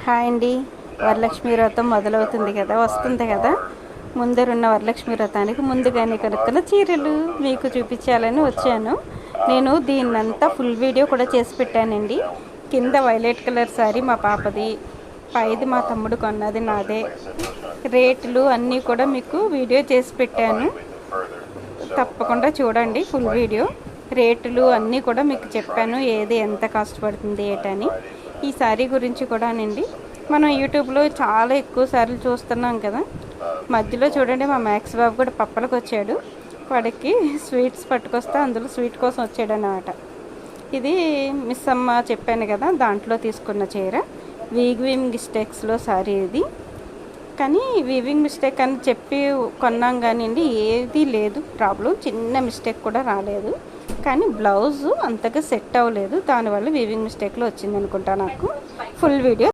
Hi అండి. వరలక్ష్మి వ్రతం మొదలవుతుంది కదా, వస్తుంది కదా. ముందరున్న వరలక్ష్మి వ్రతానికి ముందుగానే కొనుక్కున్న చీరలు మీకు చూపించాలని వచ్చాను. నేను దీన్నంతా ఫుల్ వీడియో కూడా చేసి పెట్టానండి. కింద వైలెట్ కలర్ శారీ మా పాపది, పైది మా తమ్ముడు కొన్నది నాదే. రేట్లు అన్నీ కూడా మీకు వీడియో చేసి పెట్టాను, తప్పకుండా చూడండి ఫుల్ వీడియో. రేట్లు అన్నీ కూడా మీకు చెప్పాను, ఏది ఎంత కాస్ట్ పడుతుంది ఏటని. ఈ శారీ గురించి కూడానండి, మనం యూట్యూబ్లో చాలా ఎక్కువ సార్లు చూస్తున్నాం కదా. మధ్యలో చూడండి మా మ్యాక్స్ బాబు కూడా పప్పలకు వచ్చాడు, వాడికి స్వీట్స్ పట్టుకొస్తే అందులో స్వీట్ కోసం వచ్చాడు అన్నమాట. ఇది మిస్ అమ్మ చెప్పాను కదా, దాంట్లో తీసుకున్న చీర. వీవింగ్ మిస్టేక్స్లో శారీ ఇది, కానీ వీవింగ్ మిస్టేక్ అని చెప్పి కొన్నాం కానివ్వండి, ఏది లేదు ప్రాబ్లం, చిన్న మిస్టేక్ కూడా రాలేదు. కానీ బ్లౌజు అంతగా సెట్ అవ్వలేదు, దానివల్ల వీవింగ్ మిస్టేక్లో వచ్చింది అనుకుంటా నాకు. Full video